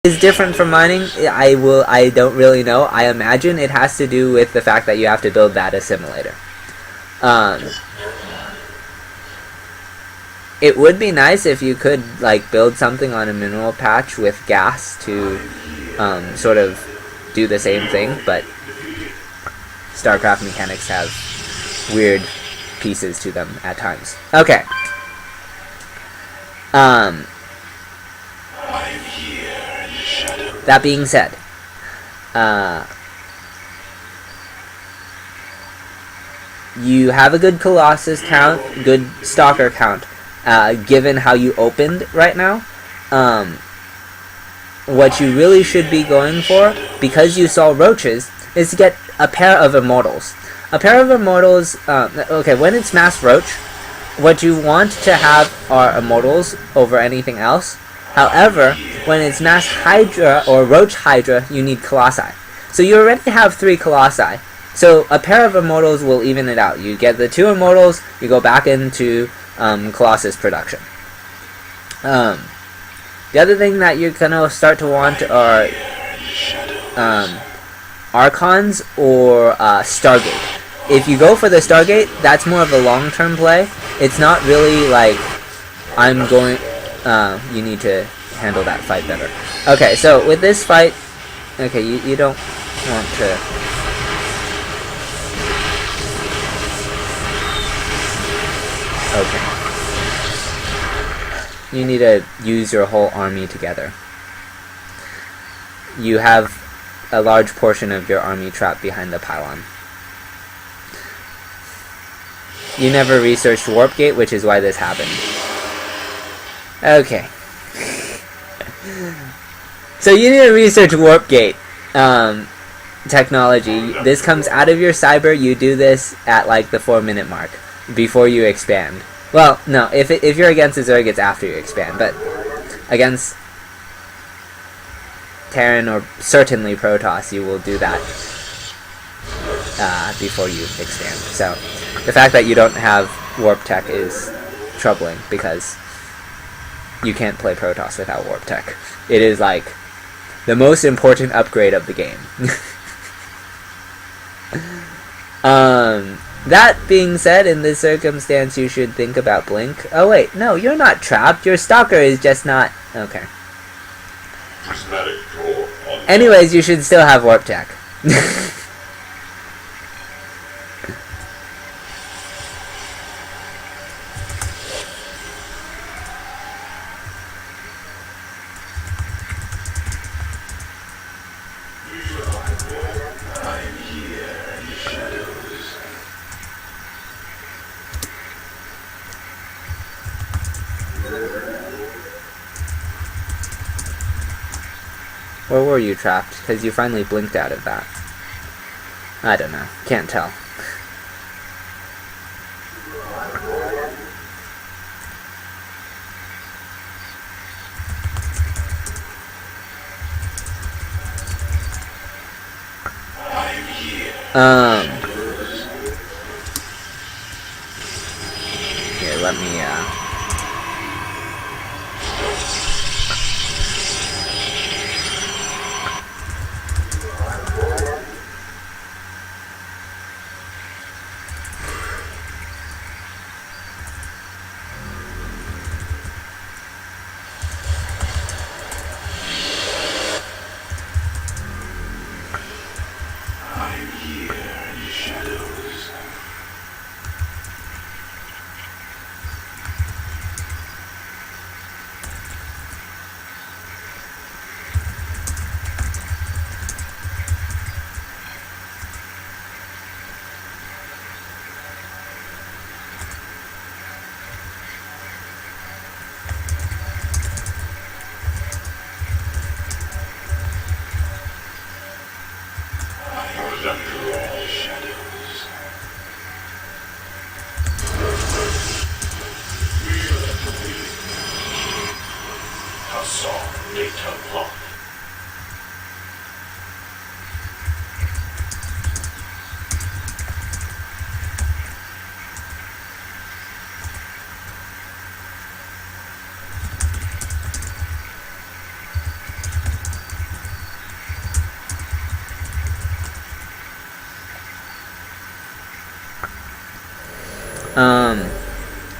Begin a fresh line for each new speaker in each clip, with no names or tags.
is different from mining, I don't really know. I imagine it has to do with the fact that you have to build that assimilator. It would be nice if you could like build something on a mineral patch with gas to sort of do the same thing, but StarCraft mechanics have weird pieces to them at times. Okay. That being said, you have a good Colossus count, good Stalker count, given how you opened right now. What you really should be going for, because you saw roaches, is to get a pair of Immortals. A pair of Immortals, okay, when it's Mass Roach, what you want to have are Immortals over anything else. However, when it's Mass Hydra or Roach Hydra, you need Colossi. So you already have 3 Colossi. So a pair of Immortals will even it out. You get the 2 Immortals, you go back into Colossus production. The other thing that you're going to start to want are Archons or Stargate. If you go for the Stargate, that's more of a long-term play. It's not really like, I'm going... you need to handle that fight better. Okay, so with this fight... Okay, you don't want to... Okay. You need to use your whole army together. You have a large portion of your army trapped behind the pylon. You never researched Warp Gate, which is why this happened. Okay. So you need to research Warp Gate technology. This comes out of your cyber. You do this at like the 4-minute mark before you expand. Well, no, if you're against the Zerg, it's after you expand, but against Terran or certainly Protoss, you will do that before you expand. So the fact that you don't have Warp Tech is troubling, because you can't play Protoss without Warp Tech. It is like the most important upgrade of the game. That being said, in this circumstance, you should think about Blink. Oh wait, no, you're not trapped. Your Stalker is just not... Okay. Anyways, you should still have Warp Tech. Or were you trapped? Because you finally blinked out of that. I don't know. Can't tell. Here, let me,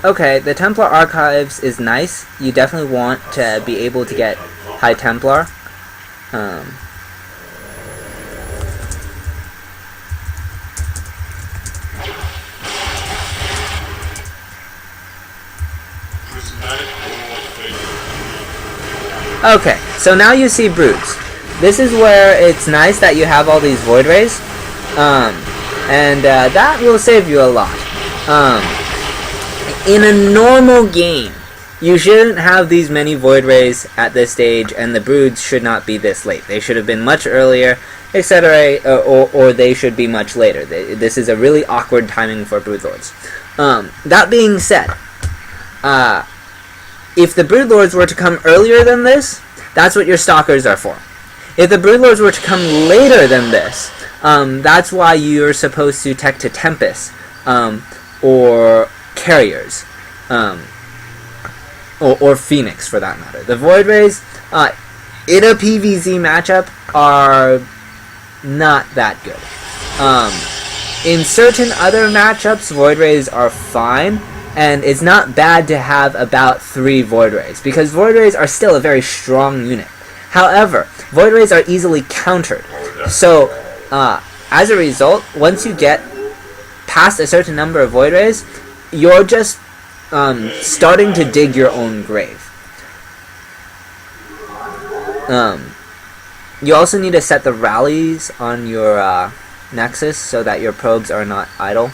Okay, the Templar Archives is nice. You definitely want to be able to get High Templar. Okay, so now you see Broods. This is where it's nice that you have all these Void Rays. And that will save you a lot. In a normal game, you shouldn't have these many Void Rays at this stage, and the Broods should not be this late. They should have been much earlier, etc., or they should be much later. This is a really awkward timing for Broodlords. That being said, if the Broodlords were to come earlier than this, that's what your Stalkers are for. If the Broodlords were to come later than this, that's why you're supposed to tech to Tempest, or Carriers, or Phoenix for that matter. The Void Rays, in a PvZ matchup, are not that good. In certain other matchups, Void Rays are fine, and it's not bad to have about 3 Void Rays, because Void Rays are still a very strong unit. However, Void Rays are easily countered, so as a result, once you get past a certain number of Void Rays, you're just starting to dig your own grave. You also need to set the rallies on your Nexus so that your probes are not idle.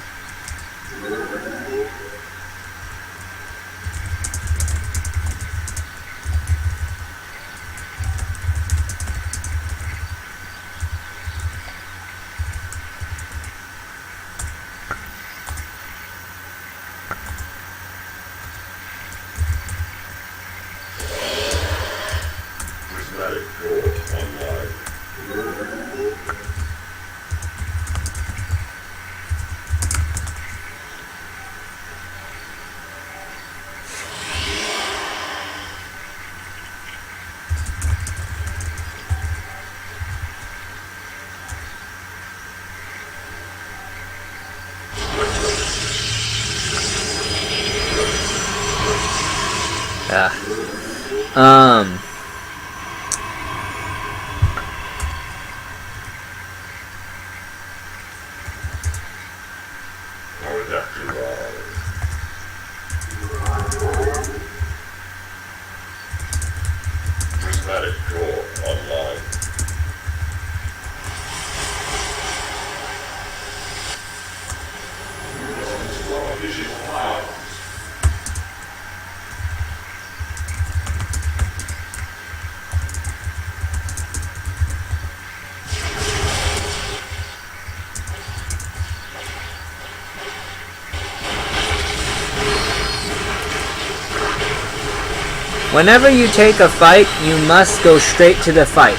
Whenever you take a fight, you must go straight to the fight.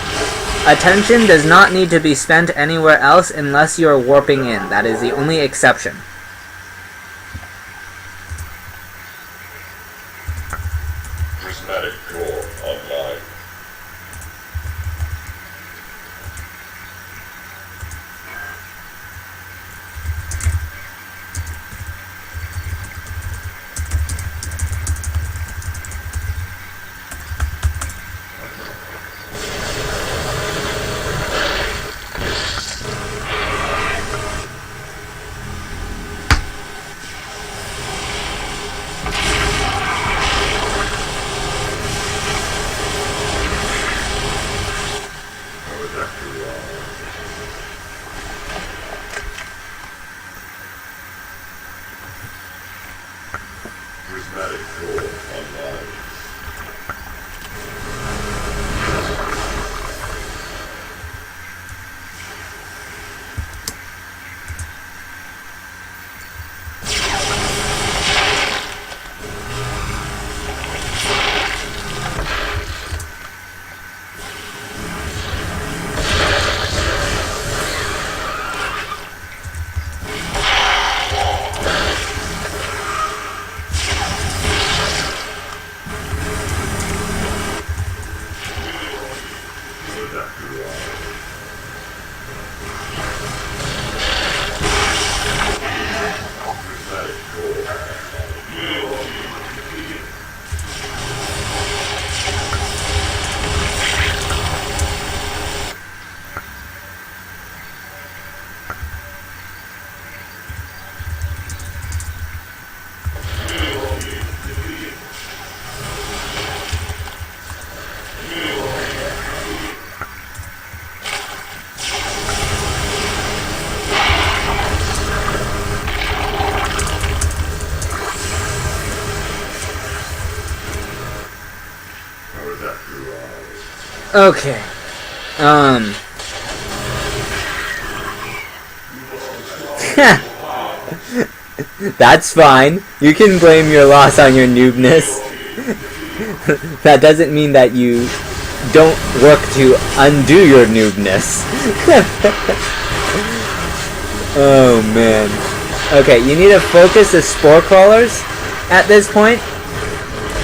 Attention does not need to be spent anywhere else unless you are warping in. That is the only exception.
Prismatic core online. Prismatic core online. Prismatic core.
Okay. That's fine. You can blame your loss on your noobness. That doesn't mean that you don't work to undo your noobness. Oh man. Okay, you need to focus the spore crawlers at this point,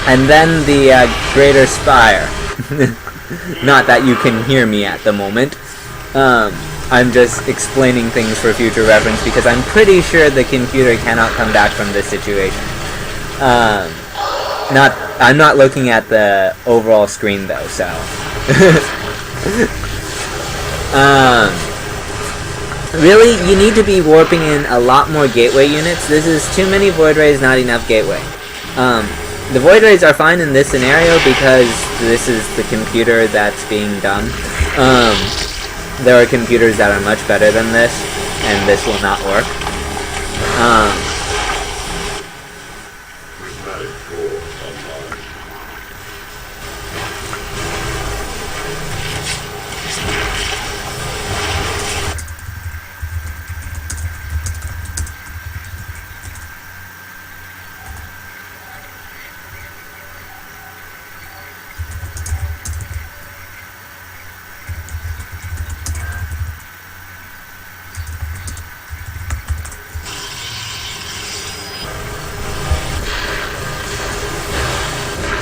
and then the greater spire. Not that you can hear me at the moment. I'm just explaining things for future reference because I'm pretty sure the computer cannot come back from this situation. I'm not looking at the overall screen though, so. Really, you need to be warping in a lot more gateway units. This is too many void rays, not enough gateway. The void rays are fine in this scenario because this is the computer that's being done. There are computers that are much better than this, and this will not work.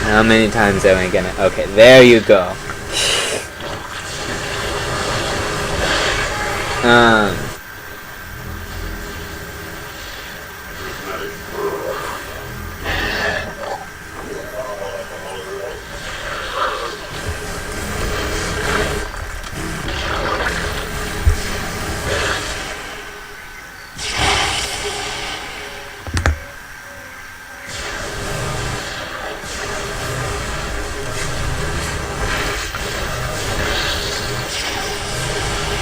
How many times am I gonna... Okay, there you go.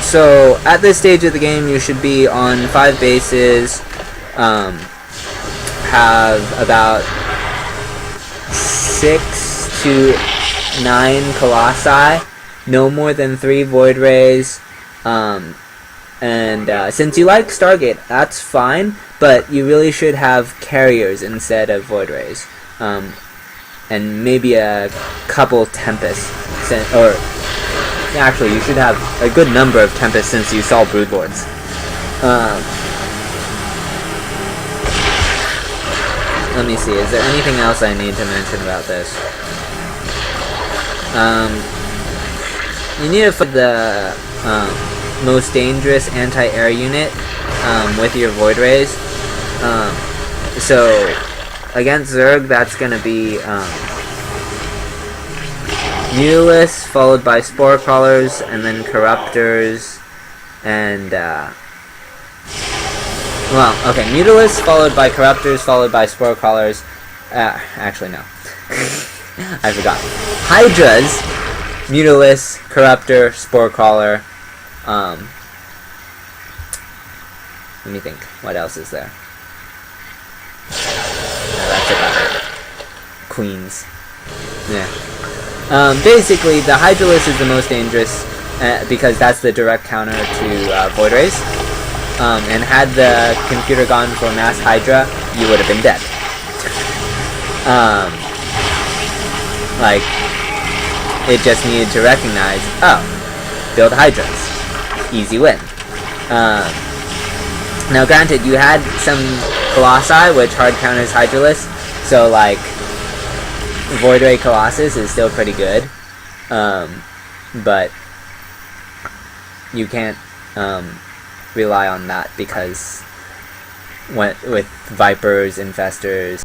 So, at this stage of the game, you should be on 5 bases, have about 6 to 9 colossi, no more than 3 void rays, and since you like Stargate, that's fine, but you really should have carriers instead of void rays, and maybe a couple Tempests, or... Actually, you should have a good number of Tempests since you saw Broodlords. Let me see, is there anything else I need to mention about this? You need to find the most dangerous anti-air unit with your Void Rays. So, against Zerg, that's going to be... Mutalists, followed by Spore Crawlers, and then Corruptors, and, well, okay, Mutalists, followed by Corruptors, followed by Spore Crawlers, actually, no. I forgot. Hydras, Mutalists, Corruptor, Spore Crawler, let me think, what else is there? No, that's about it. Queens. Yeah. Basically, the Hydralisk is the most dangerous because that's the direct counter to Void Rays. And had the computer gone for Mass Hydra, you would have been dead. Like, it just needed to recognize, oh, build Hydras. Easy win. Now, granted, you had some Colossi, which hard counters Hydralisk, so, like, Void Ray Colossus is still pretty good, but you can't rely on that because with Vipers, Infestors,